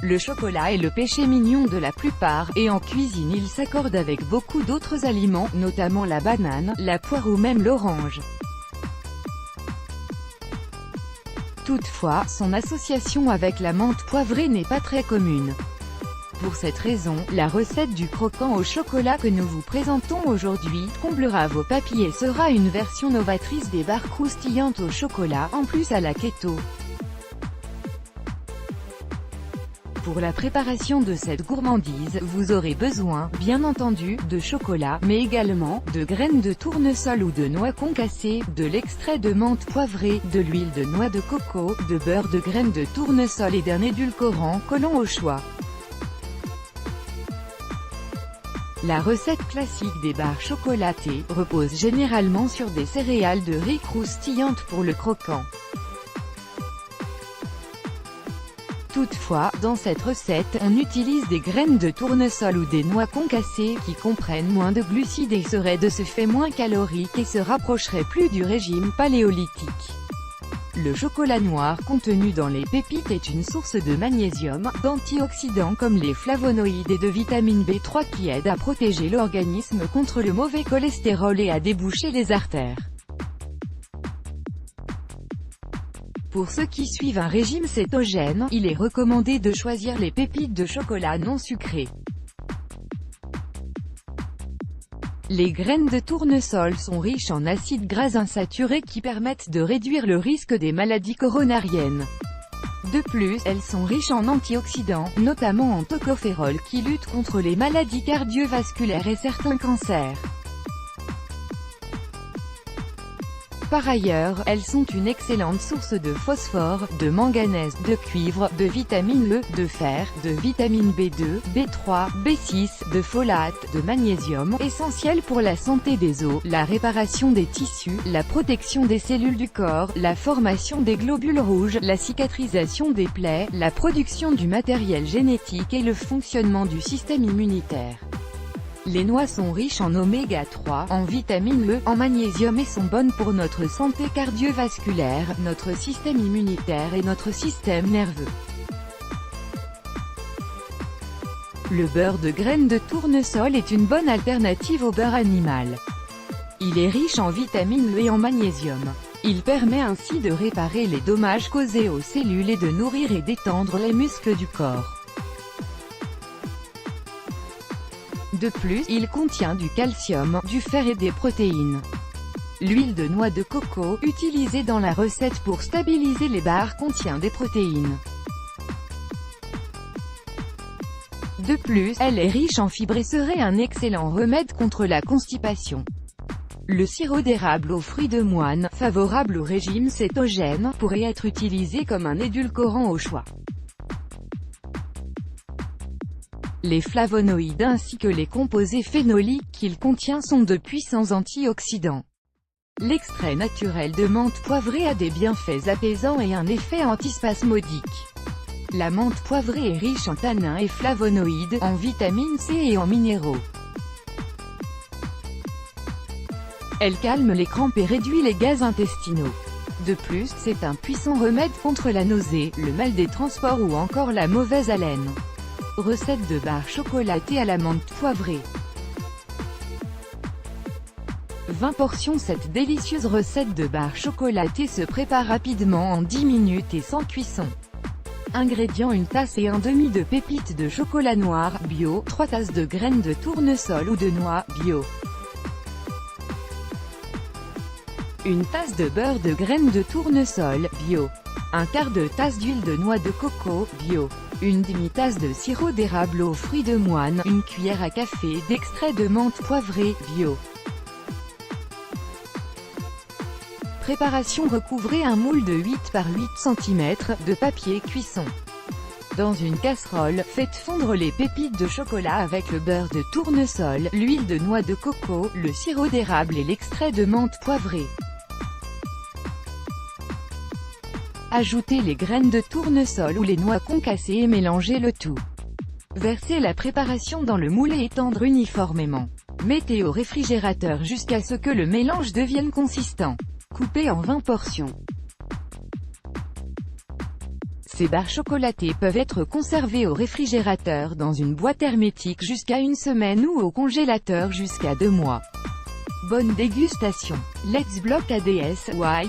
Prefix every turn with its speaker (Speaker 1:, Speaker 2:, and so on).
Speaker 1: Le chocolat est le péché mignon de la plupart, et en cuisine il s'accorde avec beaucoup d'autres aliments, notamment la banane, la poire ou même l'orange. Toutefois, son association avec la menthe poivrée n'est pas très commune. Pour cette raison, la recette du croquant au chocolat que nous vous présentons aujourd'hui, comblera vos papilles et sera une version novatrice des barres croustillantes au chocolat, en plus à la keto. Pour la préparation de cette gourmandise, vous aurez besoin, bien entendu, de chocolat, mais également, de graines de tournesol ou de noix concassées, de l'extrait de menthe poivrée, de l'huile de noix de coco, de beurre de graines de tournesol et d'un édulcorant collant au choix. La recette classique des barres chocolatées repose généralement sur des céréales de riz croustillantes pour le croquant. Toutefois, dans cette recette, on utilise des graines de tournesol ou des noix concassées, qui comprennent moins de glucides et seraient de ce fait moins caloriques et se rapprocheraient plus du régime paléolithique. Le chocolat noir contenu dans les pépites est une source de magnésium, d'antioxydants comme les flavonoïdes et de vitamine B3 qui aident à protéger l'organisme contre le mauvais cholestérol et à déboucher les artères. Pour ceux qui suivent un régime cétogène, il est recommandé de choisir les pépites de chocolat non sucrées. Les graines de tournesol sont riches en acides gras insaturés qui permettent de réduire le risque des maladies coronariennes. De plus, elles sont riches en antioxydants, notamment en tocophérol qui lutte contre les maladies cardiovasculaires et certains cancers. Par ailleurs, elles sont une excellente source de phosphore, de manganèse, de cuivre, de vitamine E, de fer, de vitamine B2, B3, B6, de folate, de magnésium, essentiel pour la santé des os, la réparation des tissus, la protection des cellules du corps, la formation des globules rouges, la cicatrisation des plaies, la production du matériel génétique et le fonctionnement du système immunitaire. Les noix sont riches en oméga 3, en vitamine E, en magnésium et sont bonnes pour notre santé cardiovasculaire, notre système immunitaire et notre système nerveux. Le beurre de graines de tournesol est une bonne alternative au beurre animal. Il est riche en vitamine E et en magnésium. Il permet ainsi de réparer les dommages causés aux cellules et de nourrir et détendre les muscles du corps. De plus, il contient du calcium, du fer et des protéines. L'huile de noix de coco, utilisée dans la recette pour stabiliser les barres, contient des protéines. De plus, elle est riche en fibres et serait un excellent remède contre la constipation. Le sirop d'érable aux fruits de moine, favorable au régime cétogène, pourrait être utilisé comme un édulcorant au choix. Les flavonoïdes ainsi que les composés phénoliques qu'il contient sont de puissants antioxydants. L'extrait naturel de menthe poivrée a des bienfaits apaisants et un effet antispasmodique. La menthe poivrée est riche en tanins et flavonoïdes, en vitamine C et en minéraux. Elle calme les crampes et réduit les gaz intestinaux. De plus, c'est un puissant remède contre la nausée, le mal des transports ou encore la mauvaise haleine. Recette de barres chocolatées à la menthe poivrée. 20 portions. Cette délicieuse recette de barres chocolatées se prépare rapidement en 10 minutes et sans cuisson. Ingrédients: une tasse et un demi de pépites de chocolat noir, bio, 3 tasses de graines de tournesol ou de noix, bio. Une tasse de beurre de graines de tournesol, bio. Un quart de tasse d'huile de noix de coco, bio. Une demi-tasse de sirop d'érable aux fruits de moine, une cuillère à café d'extrait de menthe poivrée, bio. Préparation: recouvrez un moule de 8 par 8 cm de papier cuisson. Dans une casserole, faites fondre les pépites de chocolat avec le beurre de tournesol, l'huile de noix de coco, le sirop d'érable et l'extrait de menthe poivrée. Ajoutez les graines de tournesol ou les noix concassées et mélangez le tout. Versez la préparation dans le moule et étendre uniformément. Mettez au réfrigérateur jusqu'à ce que le mélange devienne consistant. Coupez en 20 portions. Ces barres chocolatées peuvent être conservées au réfrigérateur dans une boîte hermétique jusqu'à une semaine ou au congélateur jusqu'à 2 mois. Bonne dégustation. Let's Block ADS, why?